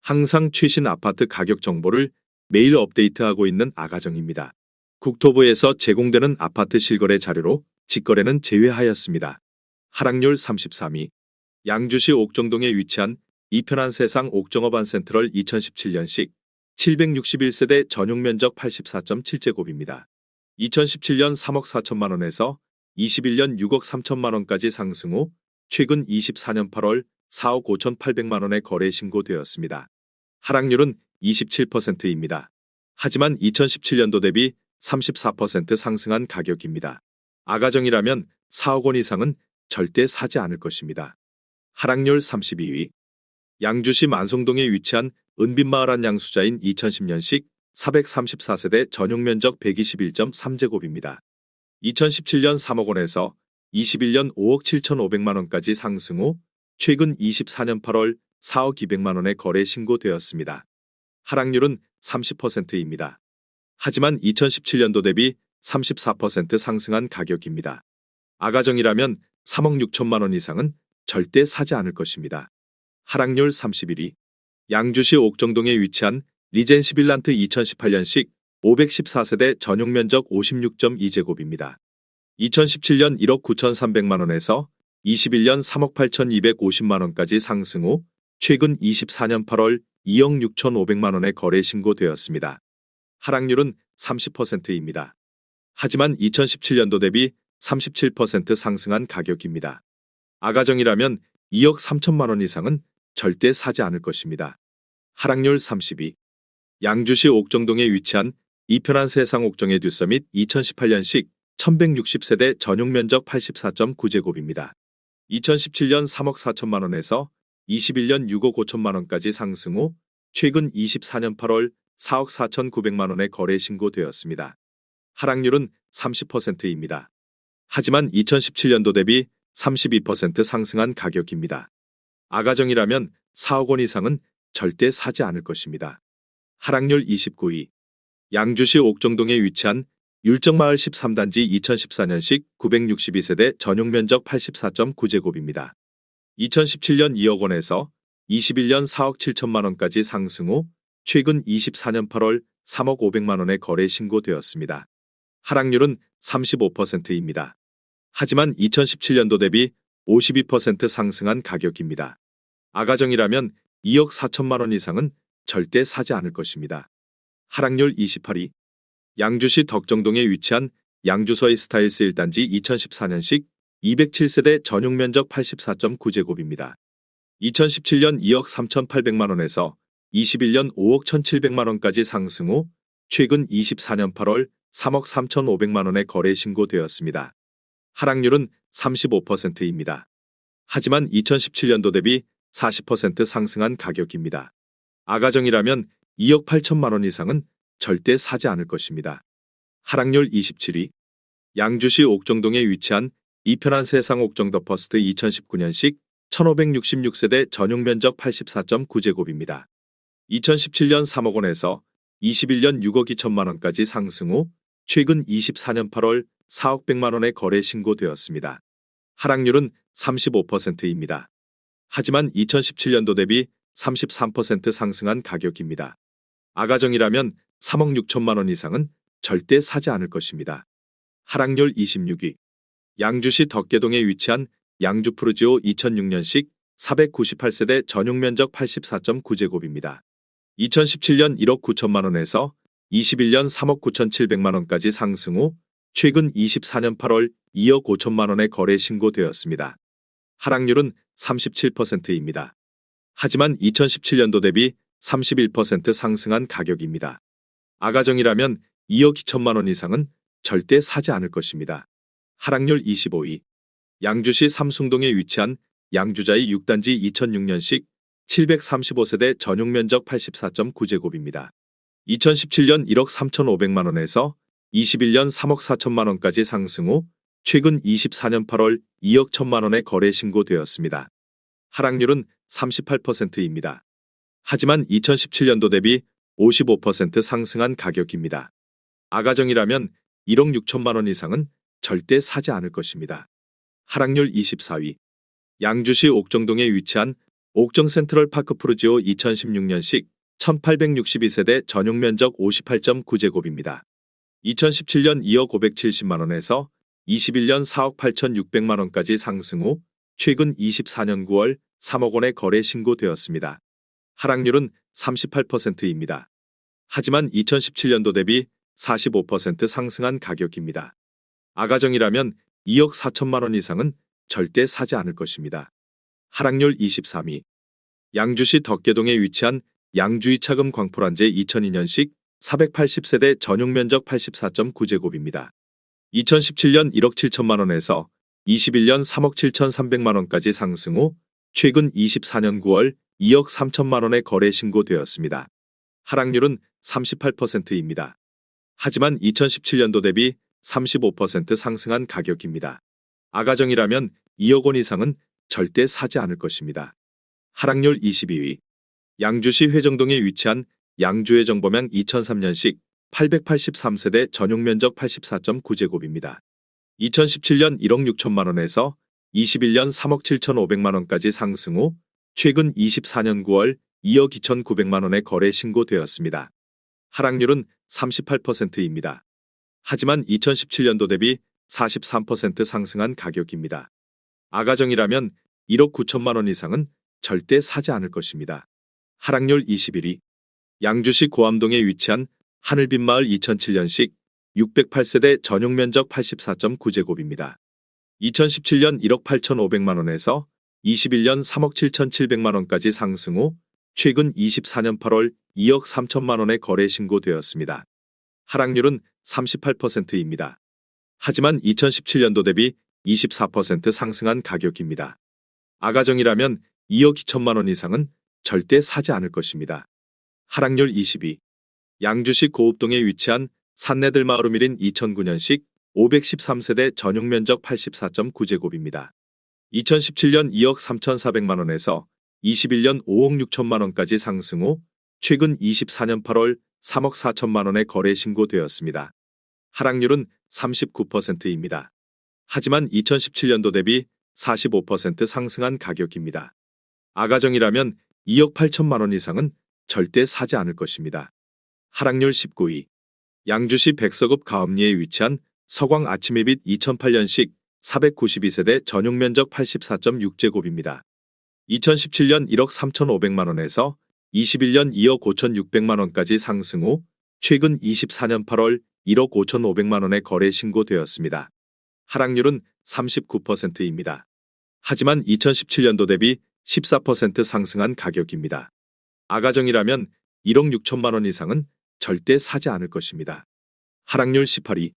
항상 최신 아파트 가격 정보를 매일 업데이트하고 있는 아가정입니다. 국토부에서 제공되는 아파트 실거래 자료로 직거래는 제외하였습니다. 하락률 33위. 양주시 옥정동에 위치한 이편한 세상 옥정어반 센트럴 2017년식 761세대 전용 면적 84.7제곱입니다. 2017년 3억 4천만 원에서 21년 6억 3천만 원까지 상승 후 최근 24년 8월 4억 5,800만 원에 거래 신고되었습니다. 하락률은 27%입니다. 하지만 2017년도 대비 34% 상승한 가격입니다. 아가정이라면 4억 원 이상은 절대 사지 않을 것입니다. 하락률 32위. 양주시 만송동에 위치한 은빛마을 한 양수자인 2010년식 434세대 전용 면적 121.3제곱입니다. 2017년 3억 원에서 21년 5억 7,500만 원까지 상승 후 최근 24년 8월 4억 200만 원에 거래 신고되었습니다. 하락률은 30%입니다. 하지만 2017년도 대비 34% 상승한 가격입니다. 아가정이라면 3억 6천만 원 이상은 절대 사지 않을 것입니다. 하락률 31위. 양주시 옥정동에 위치한 리젠시 빌란트 2018년식 514세대 전용 면적 56.2제곱입니다. 2017년 1억 9,300만 원에서 21년 3억 8,250만 원까지 상승 후 최근 24년 8월 2억 6,500만 원에 거래 신고되었습니다. 하락률은 30%입니다. 하지만 2017년도 대비 37% 상승한 가격입니다. 아가정이라면 2억 3천만 원 이상은 절대 사지 않을 것입니다. 하락률 32. 양주시 옥정동에 위치한 이편한 세상 옥정의 듀서밋 2018년식 1160세대 전용 면적 84.9제곱입니다. 2017년 3억 4천만 원에서 21년 6억 5천만 원까지 상승 후 최근 24년 8월 4억 4,900만 원에 거래 신고되었습니다. 하락률은 30%입니다. 하지만 2017년도 대비 32% 상승한 가격입니다. 아가정이라면 4억 원 이상은 절대 사지 않을 것입니다. 하락률 29위. 양주시 옥정동에 위치한 율정마을 13단지 2014년식 962세대 전용 면적 84.9제곱입니다. 2017년 2억 원에서 21년 4억 7천만 원까지 상승 후 최근 24년 8월 3억 500만 원에 거래 신고되었습니다. 하락률은 35%입니다. 하지만 2017년도 대비 52% 상승한 가격입니다. 아가정이라면 2억 4천만 원 이상은 절대 사지 않을 것입니다. 하락률 28위. 양주시 덕정동에 위치한 양주서의 스타일스 1단지 2014년식 207세대 전용 면적 84.9제곱입니다. 2017년 2억 3,800만 원에서 21년 5억 1,700만 원까지 상승 후 최근 24년 8월 3억 3,500만 원에 거래 신고되었습니다. 하락률은 35%입니다. 하지만 2017년도 대비 40% 상승한 가격입니다. 아가정이라면 2억 8천만 원 이상은 절대 사지 않을 것입니다. 하락률 27위. 양주시 옥정동에 위치한 이편한 세상 옥정 더 퍼스트 2019년식 1566세대 전용 면적 84.9제곱입니다. 2017년 3억 원에서 21년 6억 2천만 원까지 상승 후 최근 24년 8월 4억 100만 원에 거래 신고되었습니다. 하락률은 35%입니다. 하지만 2017년도 대비 33% 상승한 가격입니다. 아가정이라면 3억 6천만 원 이상은 절대 사지 않을 것입니다. 하락률 26위. 양주시 덕계동에 위치한 양주푸르지오 2006년식 498세대 전용 면적 84.9제곱입니다. 2017년 1억 9천만 원에서 21년 3억 9,700만 원까지 상승 후 최근 24년 8월 2억 5천만 원에 거래 신고되었습니다. 하락률은 37%입니다. 하지만 2017년도 대비 31% 상승한 가격입니다. 아가정이라면 2억 2천만 원 이상은 절대 사지 않을 것입니다. 하락률 25위. 양주시 삼숭동에 위치한 양주자이 6단지 2006년식 735세대 전용 면적 84.9제곱입니다. 2017년 1억 3,500만 원에서 21년 3억 4천만 원까지 상승 후 최근 24년 8월 2억 1천만 원에 거래 신고되었습니다. 하락률은 38%입니다. 하지만 2017년도 대비 55% 상승한 가격입니다. 아가정이라면 1억 6천만 원 이상은 절대 사지 않을 것입니다. 하락률 24위. 양주시 옥정동에 위치한 옥정 센트럴 파크 프루지오 2016년식 1862세대 전용 면적 58.9제곱입니다. 2017년 2억 570만원에서 21년 4억 8,600만원까지 상승 후 최근 24년 9월 3억 원에 거래 신고되었습니다. 하락률은 38%입니다. 하지만 2017년도 대비 45% 상승한 가격입니다. 아가정이라면 2억 4천만 원 이상은 절대 사지 않을 것입니다. 하락률 23위. 양주시 덕계동에 위치한 양주이차금 광포란제 2002년식 480세대 전용 면적 84.9제곱입니다. 2017년 1억 7천만 원에서 21년 3억 7천3백만 원까지 상승 후 최근 24년 9월 2억 3천만 원에 거래 신고되었습니다. 하락률은 38%입니다. 하지만 2017년도 대비 35% 상승한 가격입니다. 아가정이라면 2억 원 이상은 절대 사지 않을 것입니다. 하락률 22위. 양주시 회정동에 위치한 양주회정범양 2003년식 883세대 전용 면적 84.9제곱입니다. 2017년 1억 6천만 원에서 21년 3억 7천5백만 원까지 상승 후 최근 24년 9월 2억 2천9백만 원에 거래 신고되었습니다. 하락률은 38%입니다. 하지만 2017년도 대비 43% 상승한 가격입니다. 아가정이라면 1억 9천만 원 이상은 절대 사지 않을 것입니다. 하락률 21위. 양주시 고암동에 위치한 하늘빛마을 2007년식 608세대 전용 면적 84.9제곱입니다. 2017년 1억 8천5백만 원에서 21년 3억 7천7백만 원까지 상승 후 최근 24년 8월 2억 3천만 원에 거래 신고되었습니다. 하락률은 38%입니다. 하지만 2017년도 대비 24% 상승한 가격입니다. 아가정이라면 2억 2천만 원 이상은 절대 사지 않을 것입니다. 하락률 22. 양주시 고읍동에 위치한 산내들마을우밀인 2009년식 513세대 전용 면적 84.9제곱입니다. 2017년 2억 3천4백만 원에서 21년 5억 6천만 원까지 상승 후 최근 24년 8월 3억 4천만 원에 거래 신고되었습니다. 하락률은 39%입니다. 하지만 2017년도 대비 45% 상승한 가격입니다. 아가정이라면 2억 8천만 원 이상은 절대 사지 않을 것입니다. 하락률 19위. 양주시 백서급 가읍리에 위치한 서광 아침햇빛 2008년식 492세대 전용 면적 84.6제곱입니다. 2017년 1억 3천5백만 원에서 21년 2억 5천6백만 원까지 상승 후 최근 24년 8월 1억 5천5백만 원에 거래 신고되었습니다. 하락률은 39%입니다. 하지만 2017년도 대비 14% 상승한 가격입니다. 아가정이라면 1억 6천만 원 이상은 절대 사지 않을 것입니다. 하락률 18위.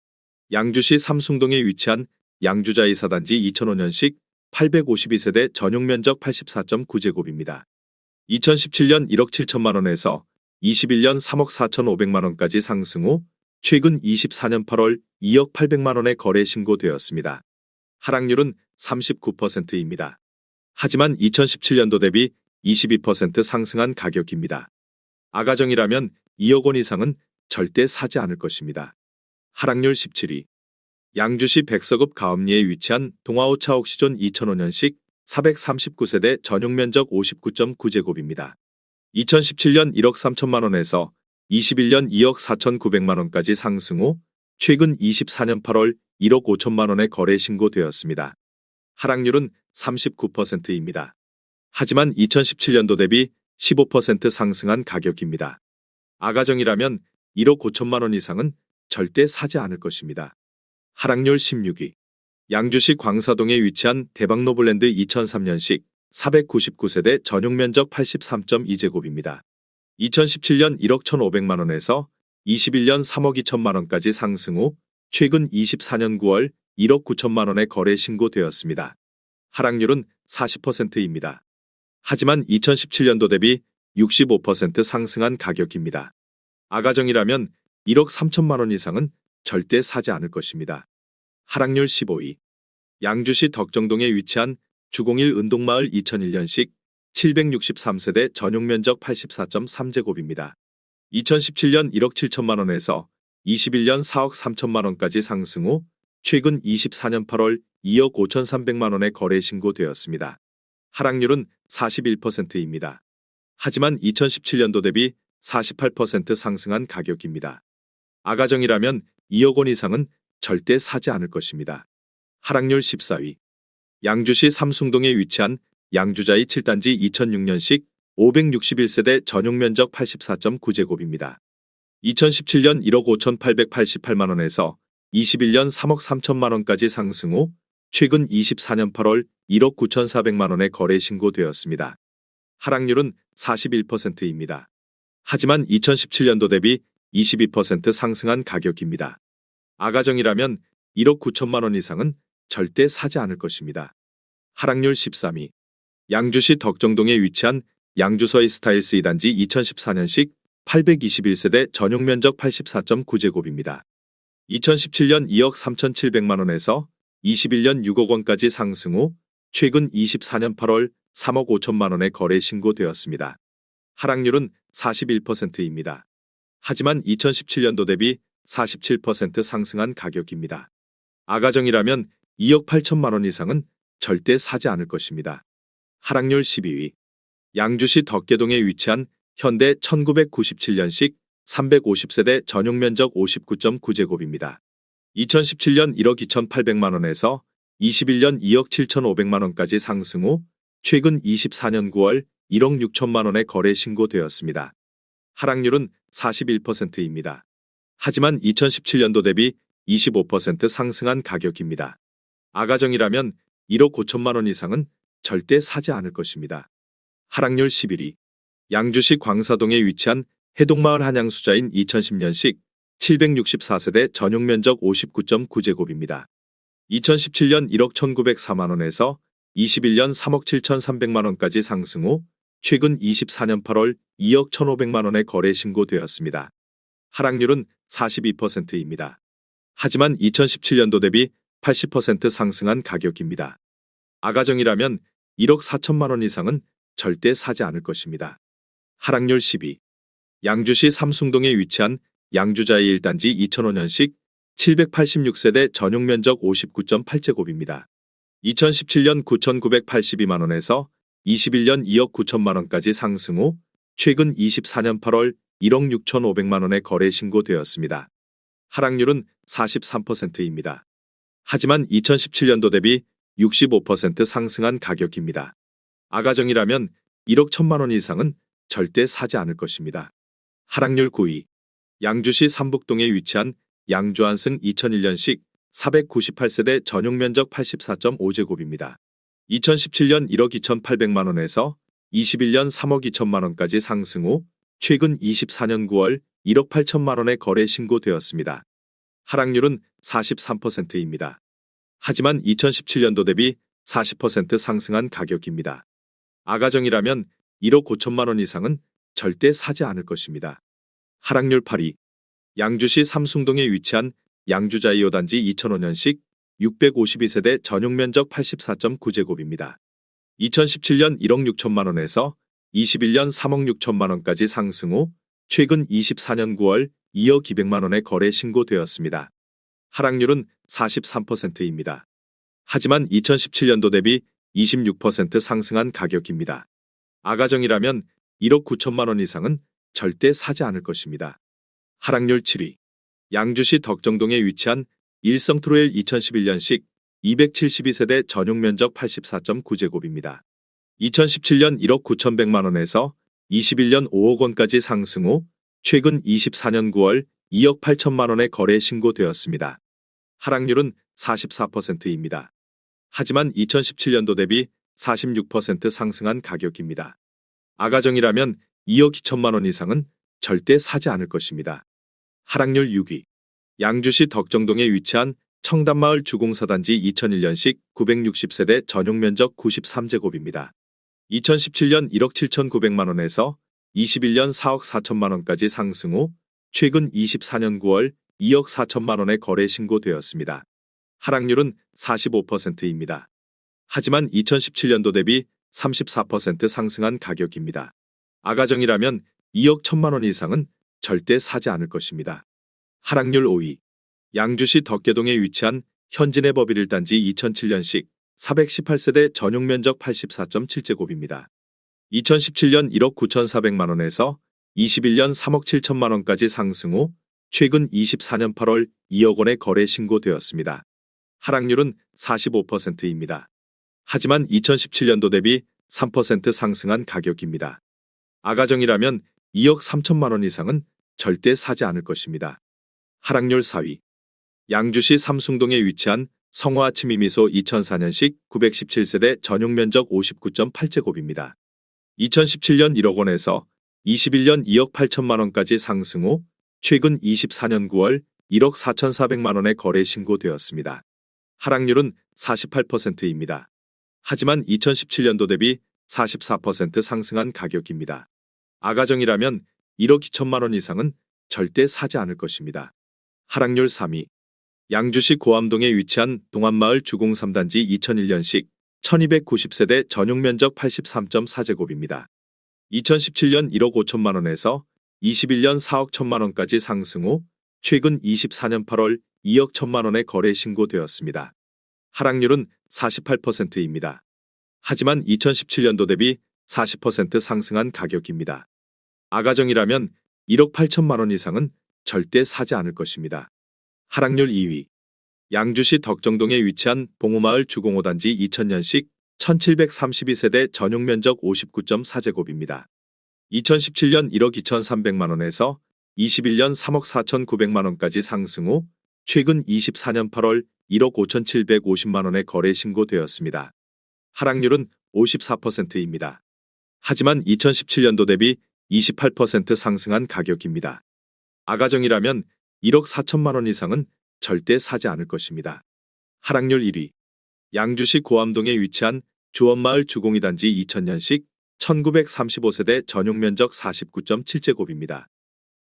양주시 삼숭동에 위치한 양주자이사단지 2005년식 852세대 전용 면적 84.9제곱입니다. 2017년 1억 7천만 원에서 21년 3억 4천5백만 원까지 상승 후 최근 24년 8월 2억 8백만 원에 거래 신고되었습니다. 하락률은 39%입니다. 하지만 2017년도 대비 22% 상승한 가격입니다. 아가정이라면 2억 원 이상은 절대 사지 않을 것입니다. 하락률 17위. 양주시 백서급 가읍리에 위치한 동아오차 옥시존 2005년식 439세대 전용 면적 59.9제곱입니다. 2017년 1억 3천만 원에서 21년 2억 4천9백만 원까지 상승 후 최근 24년 8월 1억 5천만 원에 거래 신고되었습니다. 하락률은 39%입니다. 하지만 2017년도 대비 15% 상승한 가격입니다. 아가정이라면 1억 5천만 원 이상은 절대 사지 않을 것입니다. 하락률 16위. 양주시 광사동에 위치한 대박노블랜드 2003년식 499세대 전용 면적 83.2제곱입니다. 2017년 1억 1,500만 원에서 21년 3억 2천만 원까지 상승 후 최근 24년 9월 1억 9천만 원에 거래 신고되었습니다. 하락률은 40%입니다. 하지만 2017년도 대비 65% 상승한 가격입니다. 아가정이라면 1억 3천만 원 이상은 절대 사지 않을 것입니다. 하락률 15위. 양주시 덕정동에 위치한 주공일 은동마을 2001년식 763세대 전용 면적 84.3제곱입니다. 2017년 1억 7천만 원에서 21년 4억 3천만 원까지 상승 후 최근 24년 8월 2억 5천3백만 원에 거래 신고되었습니다. 하락률은 41%입니다. 하지만 2017년도 대비 48% 상승한 가격입니다. 아가정이라면 2억 원 이상은 절대 사지 않을 것입니다. 하락률 14위. 양주시 삼숭동에 위치한 양주자이 7단지 2006년식 561세대 전용 면적 84.9제곱입니다. 2017년 1억 5,888만 원에서 21년 3억 3천만 원까지 상승 후 최근 24년 8월 1억 9,400만 원에 거래 신고되었습니다. 하락률은 41%입니다. 하지만 2017년도 대비 22% 상승한 가격입니다. 아가정이라면 1억 9천만 원 이상은 절대 사지 않을 것입니다. 하락률 13위. 양주시 덕정동에 위치한 양주서이 스타일스 2단지 2014년식 821세대 전용 면적 84.9제곱입니다. 2017년 2억 3,700만 원에서 21년 6억 원까지 상승 후 최근 24년 8월 3억 5천만 원에 거래 신고되었습니다. 하락률은 41%입니다. 하지만 2017년도 대비 47% 상승한 가격입니다. 아가정이라면 2억 8천만 원 이상은 절대 사지 않을 것입니다. 하락률 12위. 양주시 덕계동에 위치한 현대 1997년식 350세대 전용 면적 59.9제곱입니다. 2017년 1억 2,800만 원에서 21년 2억 7,500만 원까지 상승 후 최근 24년 9월 1억 6천만 원에 거래 신고되었습니다. 하락률은 41%입니다. 하지만 2017년도 대비 25% 상승한 가격입니다. 아가정이라면 1억 5천만 원 이상은 절대 사지 않을 것입니다. 하락률 11위. 양주시 광사동에 위치한 해동마을 한양수자인 2010년식 764세대 전용 면적 59.9제곱입니다. 2017년 1억 1,904만 원에서 21년 3억 7,300만 원까지 상승 후 최근 24년 8월 2억 1,500만 원에 거래 신고되었습니다. 하락률은 42%입니다. 하지만 2017년도 대비 80% 상승한 가격입니다. 아가정이라면 1억 4천만 원 이상은 절대 사지 않을 것입니다. 하락률 10위. 양주시 삼숭동에 위치한 양주자이 1단지 2005년식 786세대 전용 면적 59.8제곱입니다. 2017년 9,982만 원에서 21년 2억 9천만 원까지 상승 후 최근 24년 8월 1억 6,500만 원에 거래 신고되었습니다. 하락률은 43%입니다. 하지만 2017년도 대비 65% 상승한 가격입니다. 아가정이라면 1억 1천만 원 이상은 절대 사지 않을 것입니다. 하락률 9위. 양주시 삼북동에 위치한 양주안승 2001년식 498세대 전용 면적 84.5제곱입니다. 2017년 1억 2,800만 원에서 21년 3억 2천만 원까지 상승 후 최근 24년 9월 1억 8천만 원에 거래 신고되었습니다. 하락률은 43%입니다. 하지만 2017년도 대비 40% 상승한 가격입니다. 아가정이라면 1억 5천만 원 이상은 절대 사지 않을 것입니다. 하락률 8위. 양주시 삼숭동에 위치한 양주자이 5단지 2005년식 652세대 전용 면적 84.9제곱입니다. 2017년 1억 6천만 원에서 21년 3억 6천만 원까지 상승 후 최근 24년 9월 2억 200만 원에 거래 신고되었습니다. 하락률은 43%입니다. 하지만 2017년도 대비 26% 상승한 가격입니다. 아가정이라면 1억 9천만 원 이상은 절대 사지 않을 것입니다. 하락률 7위. 양주시 덕정동에 위치한 일성트로엘 2011년식 272세대 전용 면적 84.9제곱입니다. 2017년 1억 9,100만 원에서 21년 5억 원까지 상승 후 최근 24년 9월 2억 8천만 원에 거래 신고되었습니다. 하락률은 44%입니다. 하지만 2017년도 대비 46% 상승한 가격입니다. 아가정이라면 2억 2천만 원 이상은 절대 사지 않을 것입니다. 하락률 6위. 양주시 덕정동에 위치한 청담마을 주공사단지 2001년식 960세대 전용 면적 93제곱입니다. 2017년 1억 7,900만 원에서 21년 4억 4천만 원까지 상승 후 최근 24년 9월 2억 4천만 원에 거래 신고되었습니다. 하락률은 45%입니다. 하지만 2017년도 대비 34% 상승한 가격입니다. 아가정이라면 2억 1천만 원 이상은 절대 사지 않을 것입니다. 하락률 5위. 양주시 덕계동에 위치한 현진의 법일 1단지 2007년식 418세대 전용 면적 84.7제곱입니다. 2017년 1억 9,400만 원에서 21년 3억 7천만 원까지 상승 후 최근 24년 8월 2억 원의 거래 신고되었습니다. 하락률은 45%입니다. 하지만 2017년도 대비 3% 상승한 가격입니다. 아가정이라면 2억 3천만 원 이상은 절대 사지 않을 것입니다. 하락률 4위. 양주시 삼숭동에 위치한 성화 아침이미소 2004년식 917세대 전용 면적 59.8제곱입니다. 2017년 1억 원에서 21년 2억 8천만 원까지 상승 후 최근 24년 9월 1억 4,400만 원의 거래 신고되었습니다. 하락률은 48%입니다. 하지만 2017년도 대비 44% 상승한 가격입니다. 아가정이라면 1억 2천만 원 이상은 절대 사지 않을 것입니다. 하락률 3위. 양주시 고암동에 위치한 동안마을 주공 3단지 2001년식 1290세대 전용 면적 83.4제곱입니다. 2017년 1억 5천만 원에서 21년 4억 1천만 원까지 상승 후 최근 24년 8월 2억 1천만 원의 거래 신고되었습니다. 하락률은 48%입니다. 하지만 2017년도 대비 40% 상승한 가격입니다. 아가정이라면 1억 8천만 원 이상은 절대 사지 않을 것입니다. 하락률 2위. 양주시 덕정동에 위치한 봉우마을 주공 5단지 2000년식 1732세대 전용 면적 59.4제곱입니다. 2017년 1억 2,300만 원에서 21년 3억 4,900만 원까지 상승 후 최근 24년 8월 1억 5,750만 원의 거래 신고되었습니다. 하락률은 54%입니다. 하지만 2017년도 대비 28% 상승한 가격입니다. 아가정이라면 1억 4천만 원 이상은 절대 사지 않을 것입니다. 하락률 1위. 양주시 고암동에 위치한 주원마을 주공 2단지 2000년식 1935세대 전용 면적 49.7제곱입니다.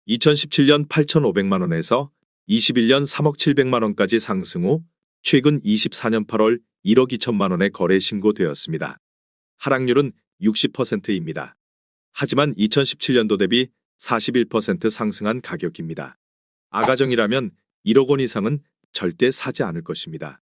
2017년 8,500만 원에서 21년 3억 700만 원까지 상승 후 최근 24년 8월 1억 2천만 원의 거래 신고되었습니다. 하락률은 60%입니다. 하지만 2017년도 대비 41% 상승한 가격입니다. 아가정이라면 1억 원 이상은 절대 사지 않을 것입니다.